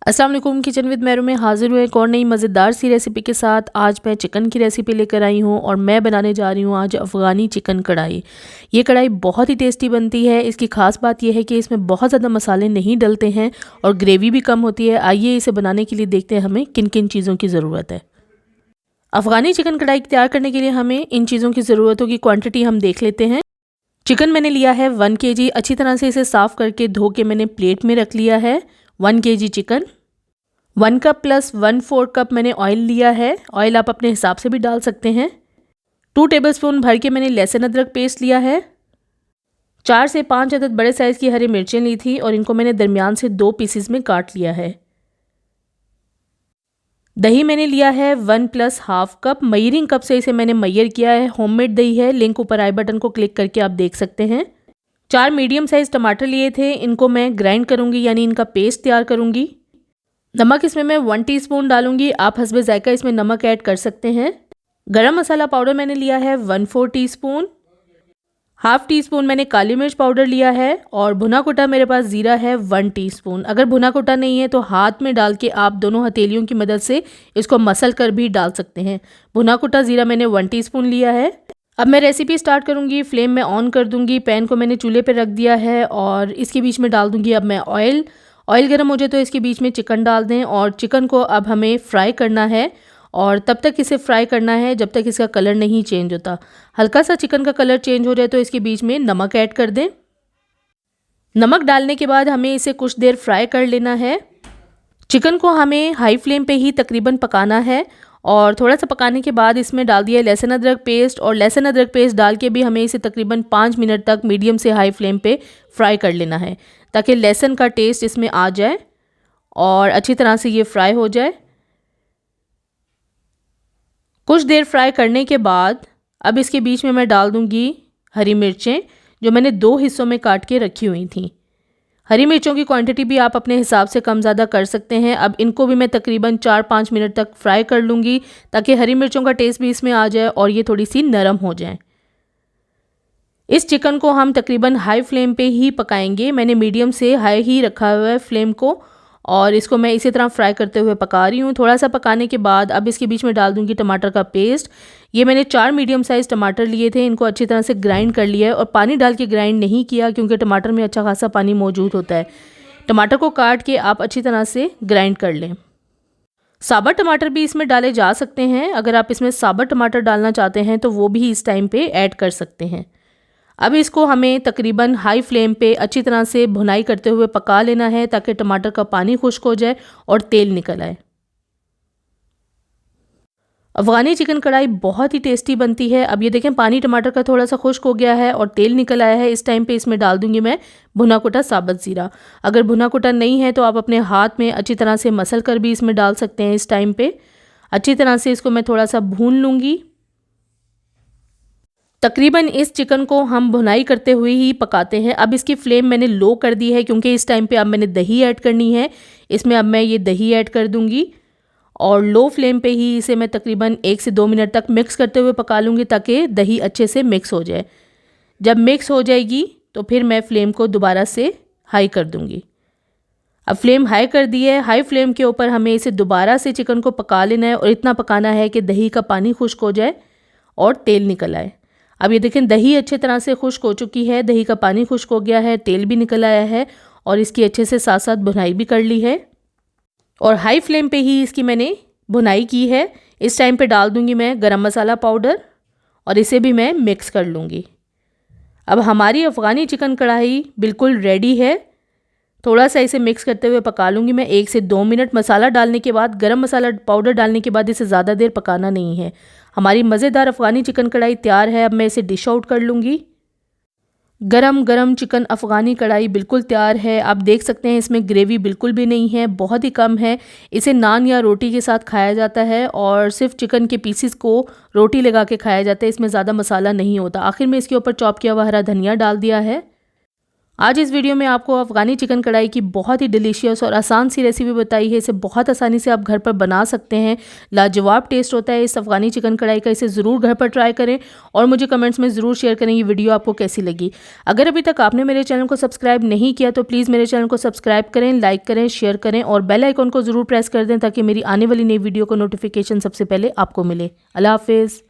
अस्सलाम वालेकुम। Kitchen with Meru में हाज़िर हुए एक और नई मज़ेदार सी रेसिपी के साथ। आज मैं चिकन की रेसिपी लेकर आई हूँ और मैं बनाने जा रही हूँ आज अफ़गानी चिकन कढ़ाई। ये कढ़ाई बहुत ही टेस्टी बनती है। इसकी ख़ास बात यह है कि इसमें बहुत ज़्यादा मसाले नहीं डलते हैं और ग्रेवी भी कम होती है। आइए इसे बनाने के लिए देखते हैं हमें किन किन चीज़ों की ज़रूरत है। अफ़गानी चिकन कढ़ाई तैयार करने के लिए हमें इन चीज़ों की ज़रूरतों की क्वान्टिटी हम देख लेते हैं। चिकन मैंने लिया है 1 kg। अच्छी तरह से इसे साफ़ करके धो के मैंने प्लेट में रख लिया है। 1 kg chicken. 1 cup plus 1/4 cup मैंने ऑयल लिया है। ऑयल आप अपने हिसाब से भी डाल सकते हैं। 2 टेबलस्पून भर के मैंने लहसुन अदरक पेस्ट लिया है। 4 से 5 अदद बड़े साइज़ की हरी मिर्चें ली थी और इनको मैंने दरमियान से 2 पीसेस में काट लिया है। दही मैंने लिया है 1 + ½ कप। मयरिंग कप से इसे मैंने मैयर किया है। होममेड दही है। लिंक ऊपर आई बटन को क्लिक करके आप देख सकते हैं। 4 मीडियम साइज़ टमाटर लिए थे। इनको मैं ग्राइंड करूँगी, यानी इनका पेस्ट तैयार करूँगी। नमक इसमें मैं 1 टीस्पून डालूंगी। आप हस्बे ज़ायका इसमें नमक ऐड कर सकते हैं। गरम मसाला पाउडर मैंने लिया है 1/4 टीस्पून। ½ टीस्पून मैंने काली मिर्च पाउडर लिया है और भुना कुटा मेरे पास ज़ीरा है 1 टीस्पून। अगर भुना कुटा नहीं है तो हाथ में डाल के आप दोनों हथेलियों की मदद से इसको मसल कर भी डाल सकते हैं। भुना कुटा ज़ीरा मैंने 1 टीस्पून लिया है। अब मैं रेसिपी स्टार्ट करूँगी। फ्लेम में ऑन कर दूँगी। पैन को मैंने चूल्हे पर रख दिया है और इसके बीच में डाल दूँगी अब मैं ऑयल। ऑयल गर्म हो जाए तो इसके बीच में चिकन डाल दें और चिकन को अब हमें फ्राई करना है और तब तक इसे फ्राई करना है जब तक इसका कलर नहीं चेंज होता। हल्का सा चिकन का कलर चेंज हो जाए तो इसके बीच में नमक ऐड कर दें। नमक डालने के बाद हमें इसे कुछ देर फ्राई कर लेना है। चिकन को हमें हाई फ्लेम पे ही तकरीबन पकाना है और थोड़ा सा पकाने के बाद इसमें डाल दिया लहसुन अदरक पेस्ट और लहसुन अदरक पेस्ट डाल के भी हमें इसे तकरीबन 5 मिनट तक मीडियम से हाई फ्लेम पे फ्राई कर लेना है ताकि लहसुन का टेस्ट इसमें आ जाए और अच्छी तरह से ये फ्राई हो जाए। कुछ देर फ्राई करने के बाद अब इसके बीच में मैं डाल दूँगी हरी मिर्चें जो मैंने 2 हिस्सों में काट के रखी हुई थी। हरी मिर्चों की क्वांटिटी भी आप अपने हिसाब से कम ज़्यादा कर सकते हैं। अब इनको भी मैं तकरीबन 4-5 मिनट तक फ्राई कर लूँगी ताकि हरी मिर्चों का टेस्ट भी इसमें आ जाए और ये थोड़ी सी नरम हो जाए। इस चिकन को हम तकरीबन हाई फ्लेम पे ही पकाएंगे। मैंने मीडियम से हाई ही रखा हुआ है फ्लेम को और इसको मैं इसी तरह फ्राई करते हुए पका रही हूँ। थोड़ा सा पकाने के बाद अब इसके बीच में डाल दूँगी टमाटर का पेस्ट। ये मैंने 4 मीडियम साइज़ टमाटर लिए थे। इनको अच्छी तरह से ग्राइंड कर लिया है और पानी डाल के ग्राइंड नहीं किया क्योंकि टमाटर में अच्छा खासा पानी मौजूद होता है। टमाटर को काट के आप अच्छी तरह से ग्राइंड कर लें। साबुत टमाटर भी इसमें डाले जा सकते हैं। अगर आप इसमें साबुत टमाटर डालना चाहते हैं तो वो भी इस टाइम पे ऐड कर सकते हैं। अब इसको हमें तकरीबन हाई फ्लेम पे अच्छी तरह से भुनाई करते हुए पका लेना है ताकि टमाटर का पानी खुश्क हो जाए और तेल निकल आए। अफ़गानी चिकन कढ़ाई बहुत ही टेस्टी बनती है। अब ये देखें पानी टमाटर का थोड़ा सा खुश्क हो गया है और तेल निकल आया है। इस टाइम पे इसमें डाल दूंगी मैं भुना कुटा साबुत ज़ीरा। अगर भुना कुटा नहीं है तो आप अपने हाथ में अच्छी तरह से मसल कर भी इसमें डाल सकते हैं। इस टाइम पे अच्छी तरह से इसको मैं थोड़ा सा भून लूँगी। तकरीबन इस चिकन को हम भुनाई करते हुए ही पकाते हैं। अब इसकी फ्लेम मैंने लो कर दी है क्योंकि इस टाइम पे अब मैंने दही ऐड करनी है। इसमें अब मैं ये दही ऐड कर दूंगी और लो फ्लेम पे ही इसे मैं तकरीबन 1 से 2 मिनट तक मिक्स करते हुए पका लूँगी ताकि दही अच्छे से मिक्स हो जाए। जब मिक्स हो जाएगी तो फिर मैं फ्लेम को दोबारा से हाई कर दूँगी। अब फ्लेम हाई कर दी है। हाई फ्लेम के ऊपर हमें इसे दोबारा से चिकन को पका लेना है और इतना पकाना है कि दही का पानी खुश्क हो जाए और तेल निकल आए। अब ये देखें दही अच्छे तरह से खुश्क हो चुकी है। दही का पानी खुश्क हो गया है, तेल भी निकल आया है और इसकी अच्छे से साथ साथ भुनाई भी कर ली है और हाई फ्लेम पे ही इसकी मैंने भुनाई की है। इस टाइम पे डाल दूंगी मैं गरम मसाला पाउडर और इसे भी मैं मिक्स कर लूँगी। अब हमारी अफ़गानी चिकन कढ़ाई बिल्कुल रेडी है। थोड़ा सा इसे मिक्स करते हुए पका लूँगी मैं 1 से 2 मिनट। मसाला डालने के बाद, गरम मसाला पाउडर डालने के बाद इसे ज़्यादा देर पकाना नहीं है। हमारी मज़ेदार अफ़गानी चिकन कढ़ाई तैयार है। अब मैं इसे डिश आउट कर लूँगी। गरम गरम चिकन अफ़गानी कढ़ाई बिल्कुल तैयार है। आप देख सकते हैं इसमें ग्रेवी बिल्कुल भी नहीं है, बहुत ही कम है। इसे नान या रोटी के साथ खाया जाता है और सिर्फ चिकन के पीसेस को रोटी लगा के खाया जाता है। इसमें ज़्यादा मसाला नहीं होता। आखिर में इसके ऊपर चॉप किया हुआ हरा धनिया डाल दिया है। आज इस वीडियो में आपको अफ़गानी चिकन कढ़ाई की बहुत ही डिलीशियस और आसान सी रेसिपी बताई है। इसे बहुत आसानी से आप घर पर बना सकते हैं। लाजवाब टेस्ट होता है इस अफ़गानी चिकन कढ़ाई का। इसे ज़रूर घर पर ट्राई करें और मुझे कमेंट्स में ज़रूर शेयर करें ये वीडियो आपको कैसी लगी। अगर अभी तक आपने मेरे चैनल को सब्सक्राइब नहीं किया तो प्लीज़ मेरे चैनल को सब्सक्राइब करें, लाइक करें, शेयर करें और बेल आइकॉन को ज़रूर प्रेस कर दें ताकि मेरी आने वाली नई वीडियो को नोटिफिकेशन सबसे पहले आपको मिले। अल्लाह हाफ़िज़।